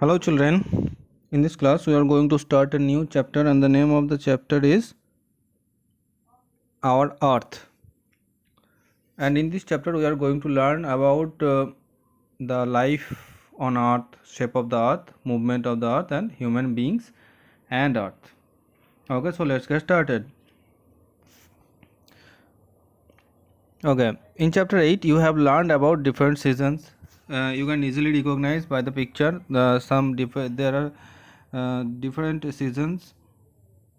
Hello, children. In this class, we are going to start a new chapter, and the name of the chapter is Our Earth. And in this chapter, we are going to learn about the life on Earth, shape of the Earth, movement of the Earth, and human beings and Earth. Okay, so let's get started. Okay, in chapter 8, you have learned about different seasons. You can easily recognize by the picture there are different seasons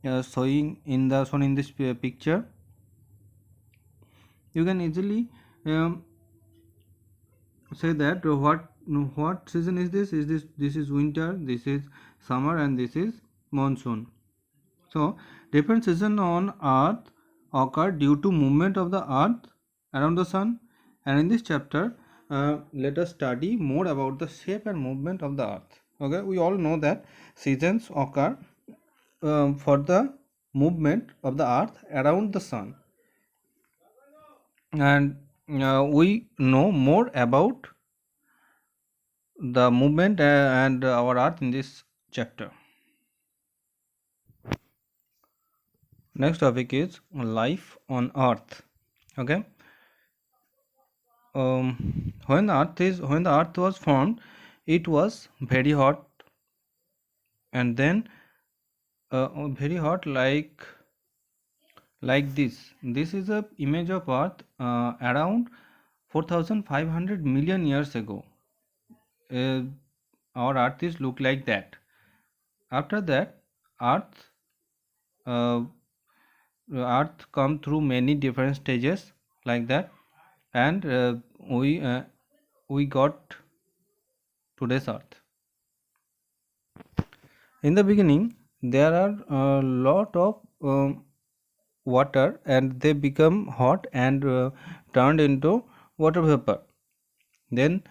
shown in this picture. You can easily say that what season is this? This is winter, this is summer, and this is monsoon. So different season on Earth occur due to movement of the Earth around the sun. And in this chapter, let us study more about the shape and movement of the Earth. Okay, we all know that seasons occur for the movement of the Earth around the sun, and we know more about the movement and our Earth in this chapter. Next topic is life on Earth. Okay. When the Earth was formed, it was very hot, and then very hot like this. This is a image of Earth around 4,500 million years ago. Uh, our Earth is look like that. After that, Earth uh, Earth come through many different stages like that, and we got today's Earth. In the beginning, there are a lot of water, and they become hot and turned into water vapor. Then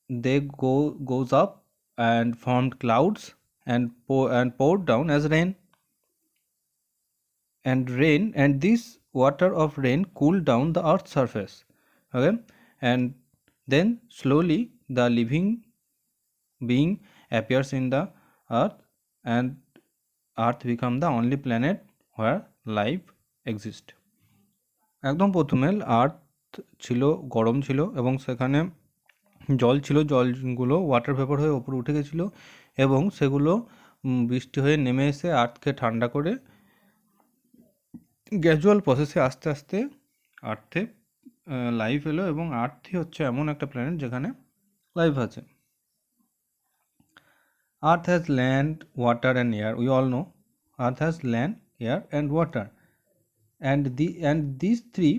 they goes up and formed clouds and poured down as rain. And this water of rain cooled down the earth's surface. Okay, and then slowly the living being appears in the earth, and earth become the only planet where life exists. একদম প্রথমে আর্থ ছিল, গরম ছিল, এবং সেখানে জল ছিল। জলগুলো ওয়াটার ভেপর হয়ে ওপরে উঠে গেছিলো, এবং সেগুলো বৃষ্টি হয়ে নেমে এসে আর্থকে ঠান্ডা করে গ্র্যাজুয়াল প্রসেসে আস্তে আস্তে আর্থে লাইফ এলো, এবং আর্থই হচ্ছে এমন একটা প্ল্যানেট যেখানে লাইফ আছে। Earth has land, water, and air. We all know Earth has land, air, and water, and these three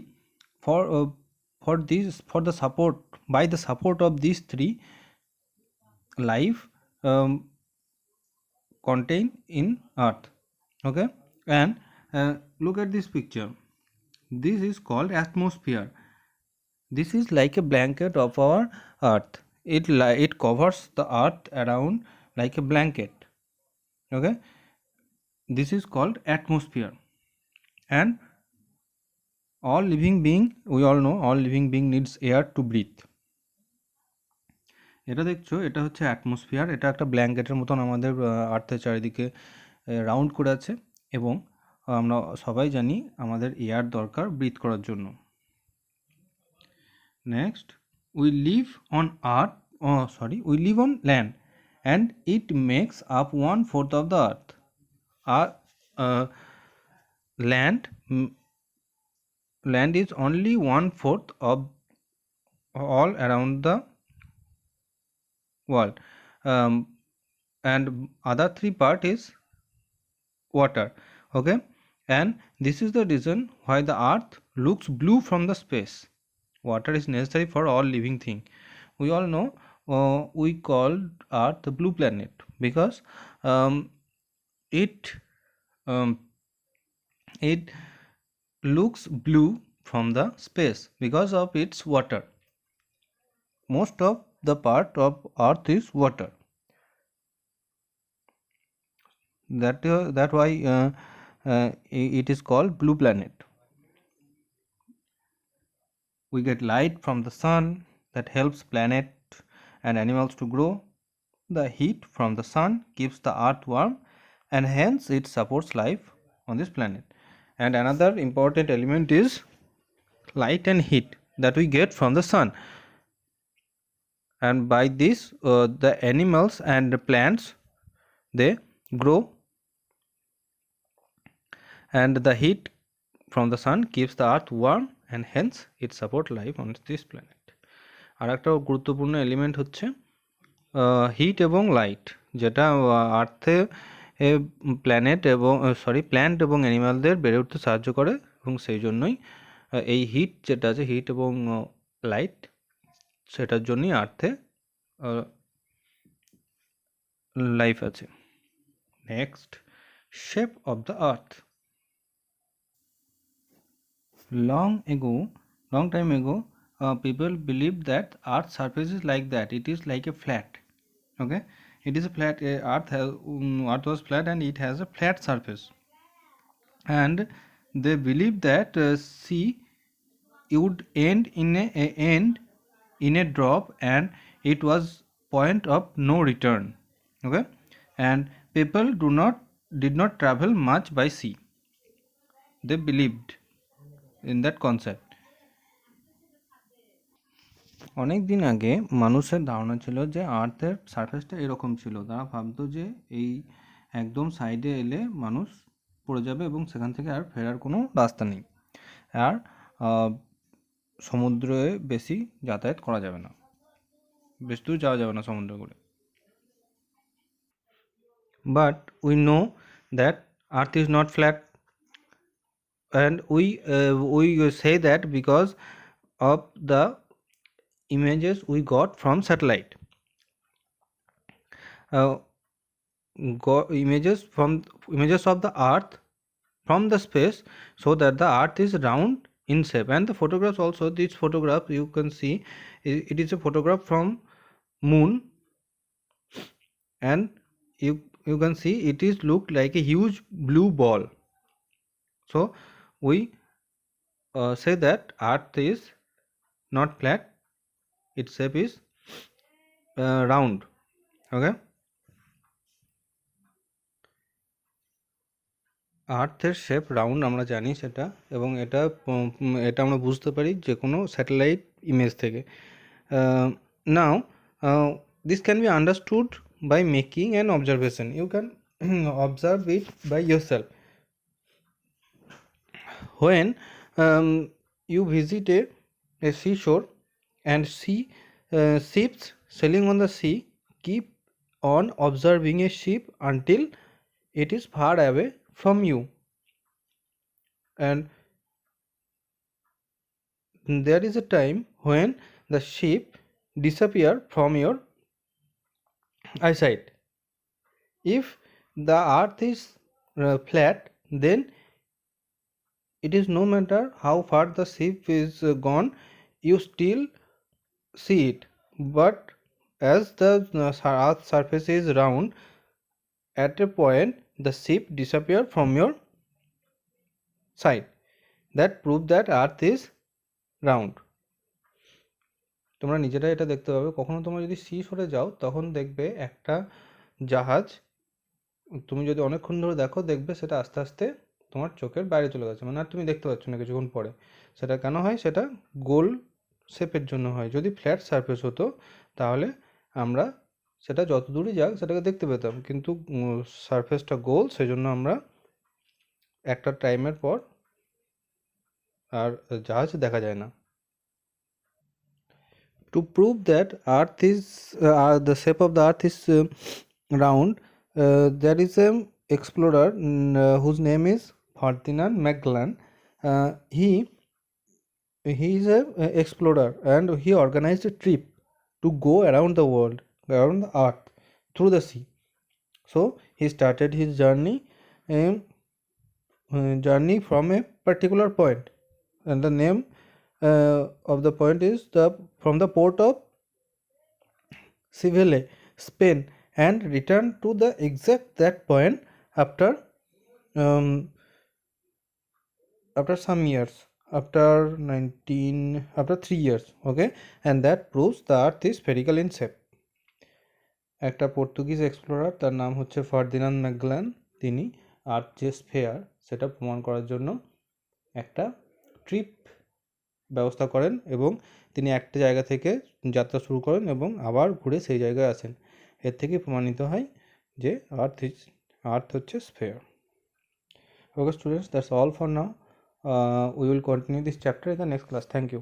for the support, by the support of these three, life contained in Earth. Okay, and look at this picture. This is called atmosphere. This is like a blanket of our Earth. It covers the Earth around like a blanket. Okay, this is called atmosphere. And all living being, we all know all living being needs air to breathe. এটা দেখছো, এটা হচ্ছে atmosphere. এটা একটা ব্ল্যাঙ্কেটের মতন আমাদের আর্থের চারিদিকে round করে আছে, এবং আমরা সবাই জানি আমাদের এয়ার দরকার ব্রিথ করার জন্য। Next, we live on earth, we live on land, and it makes up 1/4 of the earth. Our land is only 1/4 of all around the world, and other 3 part is water. Okay, and this is the reason why the earth looks blue from the space. Water is necessary for all living thing. We all know we call earth the blue planet because it um, it looks blue from the space because of its water. Most of the part of earth is water. That why it is called blue planet. We get light from the sun that helps planet and animals to grow. the heat from the sun keeps the earth warm and hence it supports life on this planet. And another important element is light and heat that we get from the sun, and by this the animals and the plants they grow, and the heat from the sun keeps the earth warm and hence it supports life on this planet. আর একটা গুরুত্বপূর্ণ element হচ্ছে hit এবং light, যেটা আর্থে plant এবং অ্যানিমালদের বেড়ে উঠতে সাহায্য করে, এবং সেই জন্যই এই হিট যেটা আছে, হিট এবং লাইট, সেটার জন্যই আর্থে লাইফ আছে। Next, shape of the earth. Long time ago, people believed that Earth's surface is like that. It is like a flat. Okay, it is a flat. Earth was flat and it has a flat surface. And they believed that sea would end in a drop, and it was point of no return. Okay, and people did not travel much by sea. They believed in that concept. অনেক দিন আগে মানুষের ধারণা ছিল যে আর্থের সারফেসটা এরকম ছিল। তারা ভাবতো যে এই একদম সাইডে এলে মানুষ পড়ে যাবে এবং সেখান থেকে আর ফেরার কোনো রাস্তা নেই, আর সমুদ্রে বেশি যাতায়াত করা যাবে না, বেশি দূর যাওয়া যাবে না সমুদ্র করে। But we know that earth is not flat, and we say that because of the images we got from satellite. Images of the earth from the space show that the earth is round in shape, and the photographs also, this photograph you can see, it is a photograph from moon, and you can see it is looked like a huge blue ball. So we say that earth is not flat, its shape is round. Okay, আর্থের shape round আমরা জানি সেটা, এবং এটা আমরা বুঝতে পারি যে কোনো স্যাটেলাইট ইমেজ থেকে। Now this can be understood by making an observation. You can observe it by yourself. When you visit a seashore and see ships sailing on the sea, keep on observing a ship until it is far away from you, and there is a time when the ship disappear from your eyesight. If the earth is flat, then it is no matter how far the ship is gone, you still see it. But as the earth's surface is round, at a point the ship disappear from your sight. That prove that earth is round. তোমরা নিজেরাই এটা দেখতে পাবে। কখনো তোমরা যদি C Shorey যাও তখন দেখবে একটা জাহাজ, তুমি যদি অনেকক্ষণ ধরে দেখো দেখবে সেটা আস্তে আস্তে তোমার চোখের বাইরে চলে গেছে, মানে আর তুমি দেখতে পাচ্ছ না কিছুক্ষণ পরে। সেটা কেন হয়? সেটা গোল শেপের জন্য হয়। যদি ফ্ল্যাট সারফেস হতো তাহলে আমরা সেটা যত দূরই যাক সেটাকে দেখতে পেতাম, কিন্তু সারফেসটা গোল, সেজন্য আমরা একটা টাইমের পর আর জাহাজ দেখা যায় না। To prove that earth is the shape of the earth is round, there is a explorer whose name is Ferdinand Magellan. He is a explorer, and he organized a trip to go around the world, around the earth through the sea. So he started his journey from a particular point, and the name of the point is from the port of Seville, Spain, and returned to the exact that point after some years, after 3 years. Okay, and that proves the earth is spherical in shape. একটা Portuguese explorer, তার নাম হচ্ছে Ferdinand Magellan, তিনি আর্থ যে sphere সেটা প্রমাণ করার জন্য একটা ট্রিপ ব্যবস্থা করেন এবং তিনি একটা জায়গা থেকে যাত্রা শুরু করেন এবং আবার ঘুরে সেই জায়গায় আসেন। এর থেকে প্রমাণিত হয় যে আর্থ হচ্ছে sphere. Okay students, that's all for now. We will continue this chapter in the next class. Thank you.